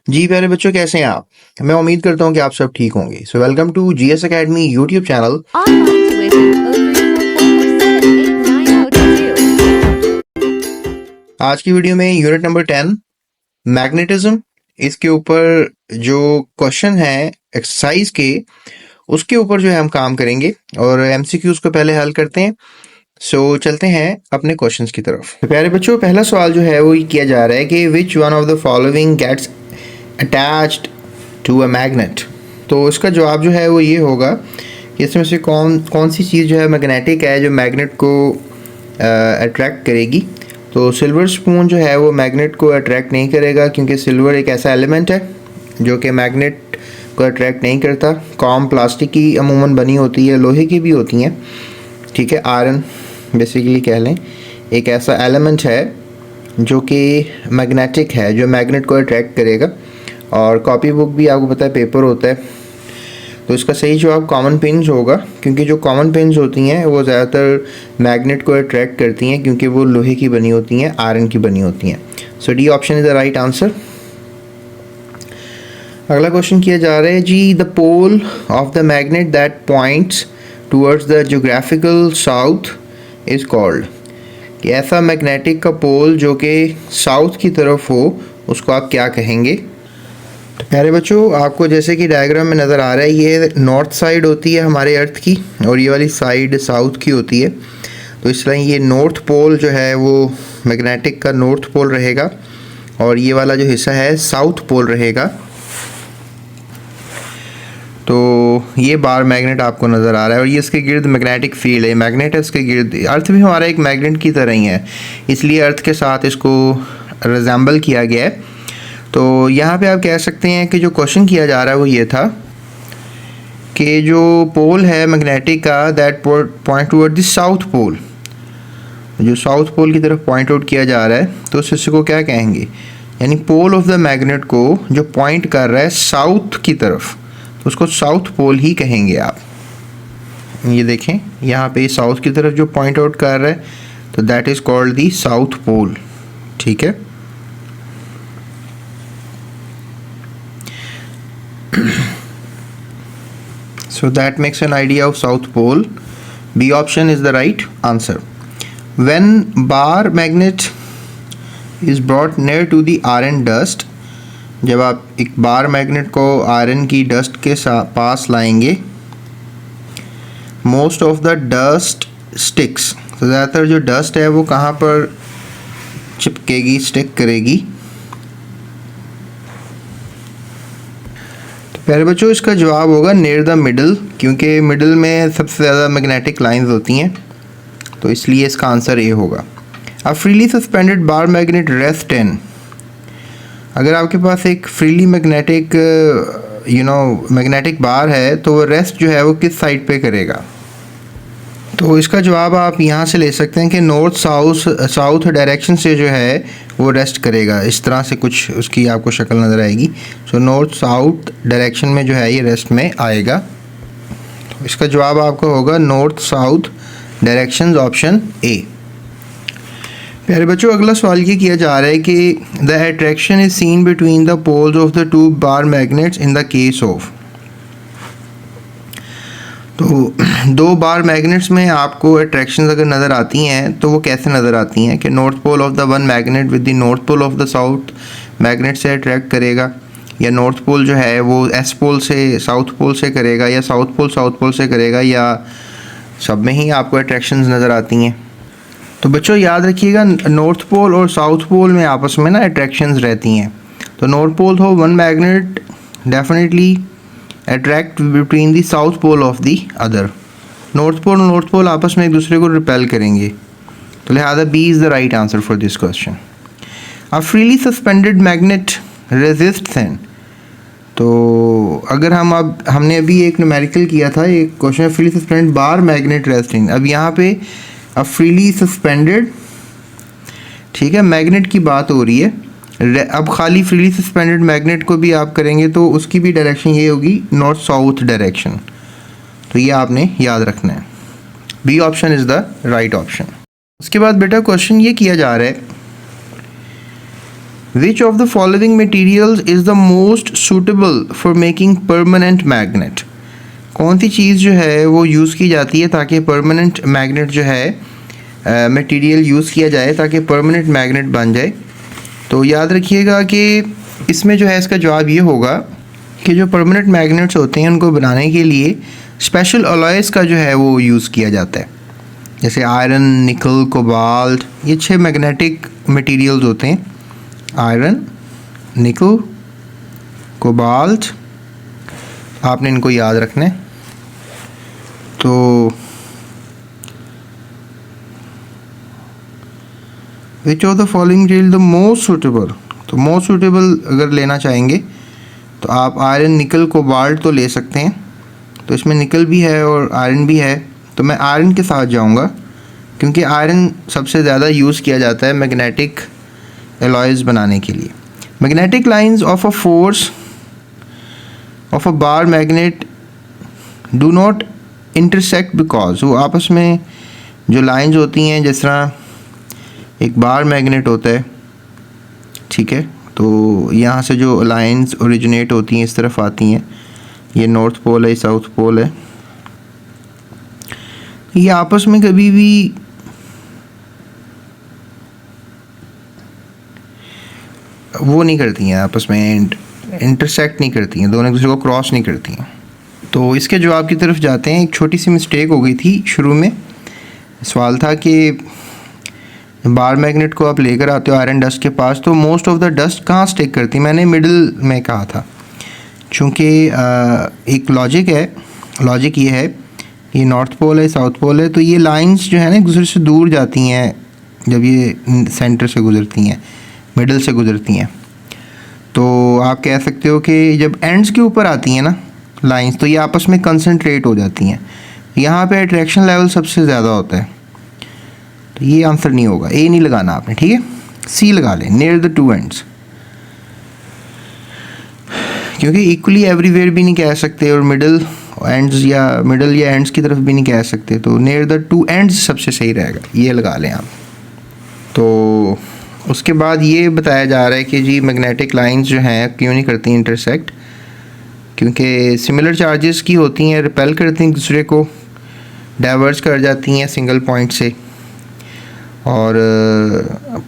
जी प्यारे बच्चों, कैसे हैं आप? मैं उम्मीद करता हूं कि आप सब ठीक होंगे। So welcome to GS Academy YouTube channel. Online tuition over 4478902. आज की वीडियो में यूनिट नंबर 10 मैग्नेटिज्म, इसके ऊपर जो क्वेश्चन है एक्सरसाइज के, उसके ऊपर जो है हम काम करेंगे और एमसीक्यूज को पहले हल करते हैं। सो चलते हैं अपने क्वेश्चंस की तरफ। तो प्यारे बच्चों, पहला सवाल जो है वो ये किया जा रहा है कि which one of the following gets attached to a magnet. तो इसका जवाब जो है वो ये होगा कि इसमें से कौन कौन सी चीज़ जो है मैग्नेटिक है, जो मैग्नेट को अट्रैक्ट करेगी। तो सिल्वर स्पून जो है वो मैग्नेट को अट्रैक्ट नहीं करेगा, क्योंकि सिल्वर एक ऐसा एलिमेंट है जो कि मैग्नेट को अट्रैक्ट नहीं करता। कॉम प्लास्टिक की अमूमन बनी होती है, लोहे की भी होती हैं, ठीक है। आयरन बेसिकली कह लें, एक ऐसा एलिमेंट है जो कि मैग्नेटिक है, जो मैग्नेट को अट्रैक्ट करेगा। और कॉपी बुक भी आपको पता है पेपर होता है। तो इसका सही जवाब कॉमन पिन्स होगा, क्योंकि जो कॉमन पिन्स होती हैं वो ज़्यादातर मैग्नेट को अट्रैक्ट करती हैं, क्योंकि वो लोहे की बनी होती हैं, आयरन की बनी होती हैं। So D option is the right answer. अगला क्वेश्चन किया जा रहा है जी, the pole of the magnet that points towards the geographical south is called. कि ऐसा मैग्नेटिक का पोल जो कि साउथ की तरफ हो, उसको आप क्या कहेंगे? तो प्यारे बच्चों, आपको जैसे कि डायग्राम में नज़र आ रहा है, ये नॉर्थ साइड होती है हमारे अर्थ की और ये वाली साइड साउथ की होती है। तो इसलिए ये नॉर्थ पोल जो है वो मैग्नेटिक का नॉर्थ पोल रहेगा और ये वाला जो हिस्सा है साउथ पोल रहेगा। तो ये बार मैग्नेट आपको नज़र आ रहा है और ये इसके गिर्द मैग्नेटिक फील्ड है। मैग्नेट है, इसके गिर्द अर्थ भी हमारा एक मैग्नेट की तरह ही है, इसलिए अर्थ के साथ इसको रिजेंबल किया गया है। तो यहाँ पे आप कह सकते हैं कि जो क्वेश्चन किया जा रहा है वो ये था कि जो पोल है मैग्नेटिक का, that point toward the south pole, जो साउथ पोल की तरफ पॉइंट आउट किया जा रहा है, तो उस हिस्से को क्या कहेंगे? यानी पोल ऑफ द मैग्नेट को जो पॉइंट कर रहा है साउथ की तरफ, तो उसको साउथ पोल ही कहेंगे आप। ये देखें यहाँ पे साउथ की तरफ जो पॉइंट आउट कर रहा है, तो that is called the south pole, ठीक है। So that makes an idea of South Pole. B option is the right answer. When bar magnet is brought near to the iron dust, जब आप एक bar magnet को iron की dust के पास लाएंगे, most of the dust sticks, तो ज़्यादातर जो डस्ट है वो कहाँ पर चिपकेगी, स्टिक करेगी? प्यारे बच्चों, इसका जवाब होगा नियर द मिडल, क्योंकि मिडल में सबसे ज़्यादा मैग्नेटिक लाइंस होती हैं, तो इसलिए इसका आंसर ए होगा। अ freely suspended bar magnet rest in, अगर आपके पास एक फ्रीली मैग्नेटिक मैग्नेटिक बार है, तो वो रेस्ट जो है वो किस साइड पे करेगा? तो इसका जवाब आप यहाँ से ले सकते हैं कि नॉर्थ साउथ डायरेक्शन से जो है वो रेस्ट करेगा। इस तरह से कुछ उसकी आपको शक्ल नज़र आएगी। सो नॉर्थ साउथ डायरेक्शन में जो है ये रेस्ट में आएगा। तो इसका जवाब आपका होगा north south direction, option A. प्यारे बच्चों, अगला सवाल ये किया जा रहा है कि the attraction is seen between the poles of the two bar magnets in the case of. तो दो बार मैग्नेट्स में आपको अट्रैक्शंस अगर नज़र आती हैं, तो वो कैसे नज़र आती हैं कि north pole of the one magnet with the north pole of the south magnet से अट्रैक्ट करेगा, या नॉर्थ पोल जो है वो एस पोल से साउथ पोल से करेगा, या साउथ पोल से करेगा, या सब में ही आपको अट्रैक्शंस नज़र आती हैं। तो बच्चों याद रखिएगा, नॉर्थ पोल और साउथ पोल में आपस में ना अट्रैक्शंस रहती हैं। तो नॉर्थ पोल हो one magnet definitely attract between the south pole of the other. North pole आपस में एक दूसरे को रिपेल करेंगे, तो लिहाजा B is the right answer for this question. A freely suspended magnet resist then, तो अगर हमने अभी एक न्यूमेरिकल किया था, एक question freely suspended bar magnet resting, अब यहाँ पे अ फ्रीली सस्पेंडेड, ठीक है, मैग्नेट की बात हो रही है। अब खाली फ्रीली सस्पेंडेड मैग्नेट को भी आप करेंगे तो उसकी भी डायरेक्शन ये होगी नॉर्थ साउथ डायरेक्शन, तो ये आपने याद रखना है। B option is the right option. उसके बाद बेटा क्वेश्चन ये किया जा रहा है, which of the following materials is the most suitable for making permanent magnet? कौन सी चीज़ जो है वो यूज़ की जाती है ताकि परमानेंट मैग्नेट जो है मटेरियल यूज़ किया जाए ताकि परमानेंट मैग्नेट बन जाए? तो याद रखिएगा कि इसमें जो है इसका जवाब ये होगा कि जो परमानेंट मैग्नेट्स होते हैं उनको बनाने के लिए स्पेशल अलॉयज़ का जो है वो यूज़ किया जाता है, जैसे आयरन, निकल, कोबाल्ट, ये 6 मैग्नेटिक मटेरियल्स होते हैं। आयरन, निकल, कोबाल्ट, आपने इनको याद रखना है। तो विच of the following material the most suitable, तो मोस्ट सूटेबल अगर लेना चाहेंगे तो आप आयरन, निकल, कोबाल्ट तो ले सकते हैं। तो इसमें निकल भी है और आयरन भी है, तो मैं आयरन के साथ जाऊंगा क्योंकि आयरन सबसे ज़्यादा यूज़ किया जाता है मैग्नेटिक एलॉयज़ बनाने के लिए। Magnetic lines of a force of a bar magnet do not intersect because, वो आपस में जो लाइंस होती हैं, जिस तरह एक बार मैग्नेट होता है, ठीक है, तो यहाँ से जो लाइंस ओरिजिनेट होती हैं इस तरफ आती हैं, ये नॉर्थ पोल है, साउथ पोल है, ये आपस में कभी भी वो नहीं करती हैं, आपस में इंटरसेक्ट नहीं करती हैं, दोनों एक दूसरे को क्रॉस नहीं करती हैं। तो इसके जवाब की तरफ जाते हैं। एक छोटी सी मिस्टेक हो गई थी शुरू में, सवाल था कि बार मैग्नेट को आप लेकर आते हो आयरन डस्ट के पास, तो मोस्ट ऑफ द डस्ट कहाँ स्टिक करती, मैंने मिडिल में कहा था। चूँकि एक लॉजिक है, लॉजिक ये है, ये नॉर्थ पोल है, साउथ पोल है, तो ये लाइंस जो है ना एक दूसरे से दूर जाती हैं जब ये सेंटर से गुज़रती हैं, मिडल से गुज़रती हैं। तो आप कह सकते हो कि जब एंड्स के ऊपर आती हैं ना लाइंस, तो ये आपस में कंसंट्रेट हो जाती हैं, यहाँ पे अट्रैक्शन लेवल सबसे ज़्यादा होता है। तो ये आंसर नहीं होगा, ए नहीं लगाना आपने, ठीक है, सी लगा लें, नियर द टू एंड्स, क्योंकि इक्वली एवरीवेयर भी नहीं कह सकते और मिडल या एंड्स की तरफ भी नहीं कह सकते, तो नियर द टू एंड्स सबसे सही रहेगा, ये लगा लें आप। तो उसके बाद ये बताया जा रहा है कि जी मैग्नेटिक लाइंस जो हैं क्यों नहीं करती इंटरसेक्ट, क्योंकि सिमिलर चार्जेस की होती हैं, रिपेल करती हैं एक दूसरे को, डाइवर्ज कर जाती हैं सिंगल पॉइंट से, और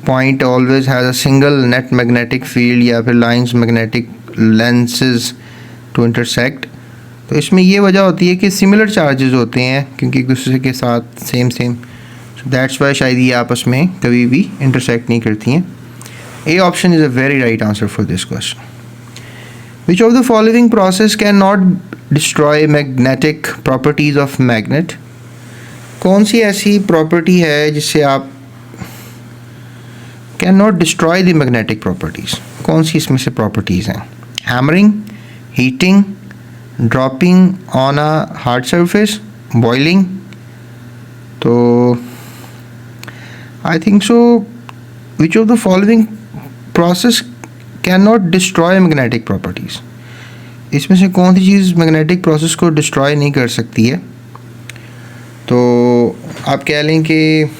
point always has a single net magnetic field या फिर lines magnetic lenses to intersect. तो इसमें ये वजह होती है कि सिमिलर चार्जेस होते हैं क्योंकि एक दूसरे के साथ सेम, सो दैट्स वाई शायद ये आपस में कभी भी इंटरसेक्ट नहीं करती हैं। A option is a very right answer for this question. Which of the following process can not destroy magnetic properties of magnet? कौन सी ऐसी प्रॉपर्टी है जिससे आप can not destroy the magnetic properties? कौन सी इसमें से प्रॉपर्टीज़ हैं? Hammering, heating, dropping on a hard surface, boiling. तो I think so which of the following process can not destroy magnetic properties? इसमें से कौन सी चीज़ मैग्नेटिक प्रोसेस को डिस्ट्रॉय नहीं कर सकती है? तो आप कह लें कि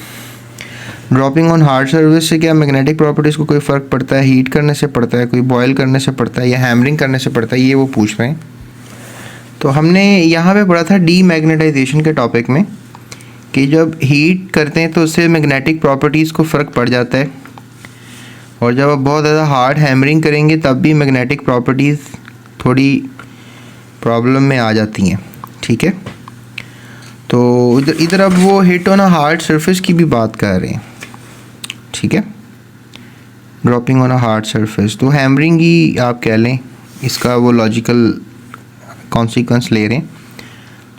ड्रॉपिंग ऑन हार्ड सर्फेस से क्या मैग्नेटिक प्रॉपर्टीज़ को कोई फ़र्क पड़ता है? हीट करने से पड़ता है, कोई बॉयल करने से पड़ता है, या हैमरिंग करने से पड़ता है, ये वो पूछ रहे हैं। तो हमने यहाँ पे पढ़ा था डीमैग्नेटाइजेशन के टॉपिक में कि जब हीट करते हैं तो उससे मैग्नेटिक प्रॉपर्टीज़ को फ़र्क पड़ जाता है, और जब आप बहुत ज़्यादा हार्ड हैमरिंग करेंगे तब भी मैग्नेटिक प्रॉपर्टीज़ थोड़ी प्रॉब्लम में आ जाती हैं, ठीक है। तो इधर अब वो hit on a hard surface की भी बात कर रहे हैं, ठीक है, dropping on a hard surface. तो हैमरिंग ही आप कह लें, इसका वो लॉजिकल कॉन्सिक्वेंस ले रहे हैं।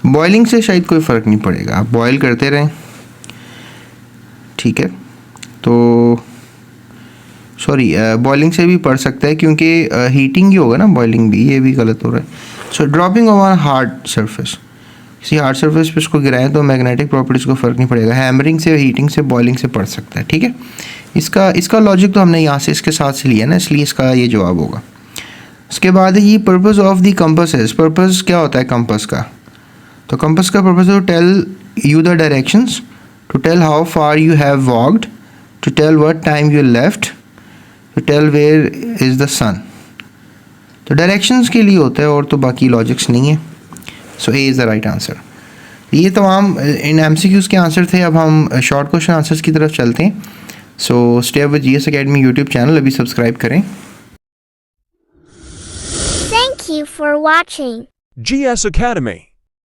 बॉइलिंग से शायद कोई फ़र्क नहीं पड़ेगा, आप बॉयल करते रहें, ठीक है। तो सॉरी, बॉइलिंग से भी पड़ सकता है क्योंकि हीटिंग ही होगा ना, बॉइलिंग भी, ये भी गलत हो रहा है। सो ड्रॉपिंग ऑन हार्ड सरफेस, किसी हार्ड सरफेस पे उसको गिराएं तो मैग्नेटिक प्रॉपर्टीज़ को फ़र्क नहीं पड़ेगा। हैमरिंग से, हीटिंग से, बॉइलिंग से पड़ सकता है, ठीक है। इसका लॉजिक तो हमने यहाँ से इसके साथ से लिया ना, इसलिए इसका ये जवाब होगा। उसके बाद है ये पर्पस ऑफ द कंपस है। पर्पस क्या होता है कंपस का? तो कंपस का पर्पस है to tell you the directions, to tell how far you have walked, to tell what time you left, to tell where is the sun, तो directions के लिए होता है और तो बाकी लॉजिक्स नहीं है। So A is the right answer. ये तमाम इन MCQs के आंसर थे। अब हम शॉर्ट क्वेश्चन आंसर्स की तरफ चलते हैं। So stay with GS Academy YouTube channel, अभी सब्सक्राइब करें। Thank you for watching GS Academy.